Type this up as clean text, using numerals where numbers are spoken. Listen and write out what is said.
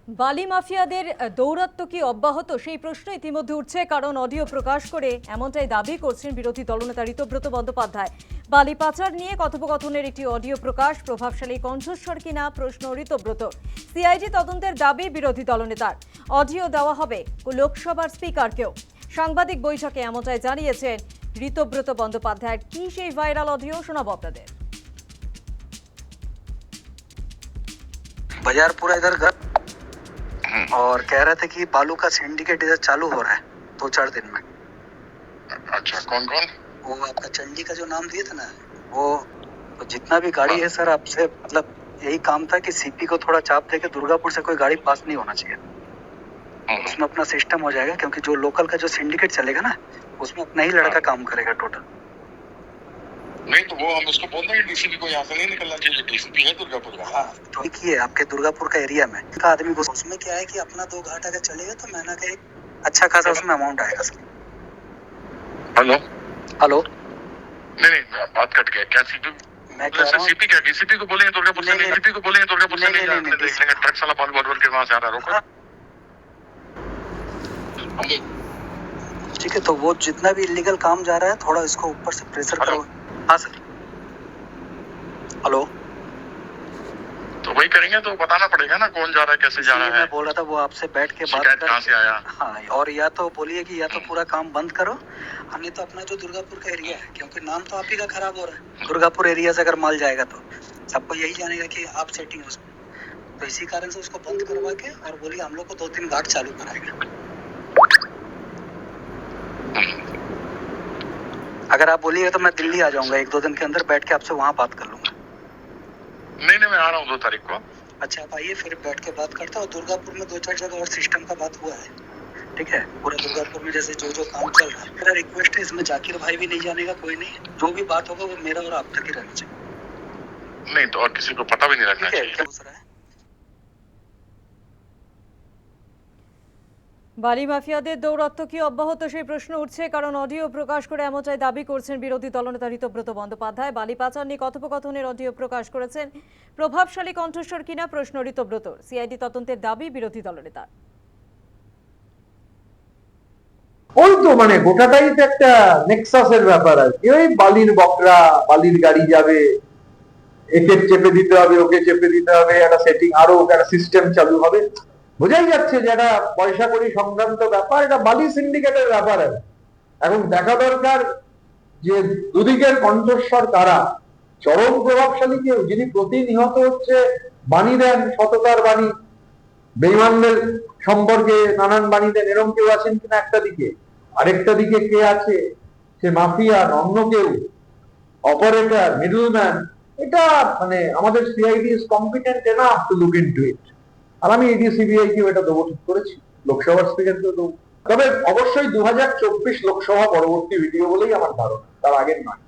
বালি মাফিয়াদের দৌরাত্ম্য কি অব্যাহত সেই প্রশ্ন ইতিমধ্যে উঠছে, কারণ অডিও প্রকাশ করে এমনটাই দাবি করছেন বিরোধী দলনেতা ঋতব্রত বন্দ্যোপাধ্যায়। বালি পাচার নিয়ে কথোপকথনের একটি অডিও প্রকাশ, প্রভাবশালী কণ্ঠস্বর কিনা প্রশ্ন ঋতব্রত। সিআইডি তদন্তের দাবি বিরোধী দলনেতার। অডিও দেওয়া হবে লোকসভার স্পিকারকেও। সাংবাদিক বৈঠকে এমনটাই জানিয়েছেন ঋতব্রত বন্দ্যোপাধ্যায়। কি সেই ভাইরাল অডিও শোনাবো আপনাদের। बाजार पूरा इधर और कह रहे थे कि बालू का सिंडिकेट इधर चालू हो रहा है 2-4 दिन में। अच्छा, कौन कौन? वो आपका चंडी का जो नाम दिए थे ना, वो तो जितना भी गाड़ी है सर, आपसे मतलब यही काम था कि सीपी को थोड़ा चाप दे के दुर्गापुर से कोई गाड़ी पास नहीं होना चाहिए। उसमें अपना सिस्टम हो जाएगा, क्योंकि जो लोकल का जो सिंडिकेट चलेगा ना, उसमें अपना ही लड़का काम करेगा टोटल। नहीं तो वो हम उसको बोल देंगे डीसीपी को यहाँ से नहीं निकलना चाहिए, डीसीपी है दुर्गापुर का। हाँ, तो एक ही है आपके दुर्गापुर का एरिया में का आदमी को। उसमें क्या है कि अपना 2 घाट अगर चलेगा तो महीना का एक अच्छा खासा उसमें अमाउंट आएगा सर। हेलो हेलो, नहीं बात कट गया। क्या सीपी? मैं कह रहा हूँ सीपी क्या डीसीपी को बोलेंगे दुर्गापुर से? नहीं, डीसीपी को बोलेंगे दुर्गापुर से नहीं जाने देख लेंगे। ट्रक साला बाल बाल के वहां से आ रहा है, रोको। ठीक है, तो वो जितना भी इलीगल काम जा रहा है थोड़ा इसको ऊपर से प्रेशर करो। हाँ सर, हेलो। तो वही करेंगे, तो बताना पड़ेगा ना कौन जा रहा है, कैसे जा रहा है। मैं बोल रहा था वो आपसे बैठ के बात शिकायत कहाँ से आया? हाँ, और या तो बोलिए कि या तो पूरा काम बंद करो, नहीं तो अपना जो दुर्गापुर का एरिया है, क्योंकि नाम तो आप ही का खराब हो रहा है। दुर्गापुर एरिया से अगर माल जाएगा तो सबको यही जानेगा कि आप सेटिंग है उसमें। तो इसी कारण से उसको बंद करवा के और बोलिए हम लोग को 2-3 घाट चालू कराएगा। अगर आप बोलिएगा तो मैं दिल्ली आ जाऊंगा, 1-2 दिन के अंदर बैठ के आपसे वहाँ बात कर लूंगा। नहीं मैं आ रहा हूँ 2 तारीख को। अच्छा, आप आइए, फिर बैठ के बात करता हूँ। दुर्गापुर में 2-4 जगह और सिस्टम का बात हुआ है, ठीक है। पूरा दुर्गापुर में जैसे जो जो काम चल रहा है, मेरा रिक्वेस्ट है इसमें जाकिर भाई भी नहीं जानेगा, कोई नहीं। जो भी बात होगा वो मेरा और आप तक ही रहना चाहिए। नहीं तो और किसी को पता भी नहीं रखना चाहिए। क्या दूसरा है? বালি মাফিয়াদের দৌরাত্ম্য কি অব্যাহত সেই প্রশ্ন উঠছে, কারণ অডিও প্রকাশ করে এমনটাই দাবি করছেন বিরোধী দলনেতা ঋতব্রত বন্দ্যোপাধ্যায়। বালি পাচার নিয়ে কথোপকথনের অডিও প্রকাশ করেছেন। প্রভাবশালী কণ্ঠস্বর কিনা প্রশ্ন ঋতব্রত। সিআইডি তদন্তের দাবি বিরোধী দলনেতার। ওই তো মানে গোটাটাই তো একটা নেক্সাসের ব্যাপার আর কি। ওই বালির বকরা, বালির গাড়ি যাবে, একে চেপে দিতে হবে, ওকে চেপে দিতে হবে, একটা সেটিং, আরো একটা সিস্টেম চালু হবে। বোঝাই যাচ্ছে যে একটা পয়সা কড়ি সংক্রান্ত ব্যাপার, এটা বালি সিন্ডিকেটের ব্যাপার। এখন দেখা দরকার যে দুদিকের কণ্ঠস্বর কারা। চরম প্রভাবশালী কেউ যিনি প্রতিনিহত হচ্ছে বাণী দেন, সততার বাণী, বেঈমানদের সম্পর্কে নানান বাণী দেন, এরকম কেউ আছেন কিনা একটা দিকে। আরেকটা দিকে কে আছে, সে মাফিয়া, অন্য কেউ, অপারেটর, মিডলম্যান। এটা মানে আমাদের CID is competent enough to look into it. আর আমি ইডি সিবিআই কেও এটা দেবো ঠিক করেছি, লোকসভার স্পিকারকেও দেবো। তবে অবশ্যই 2024 লোকসভা পরবর্তী ভিডিও বলেই আমার ধারণা, তার আগের নয়।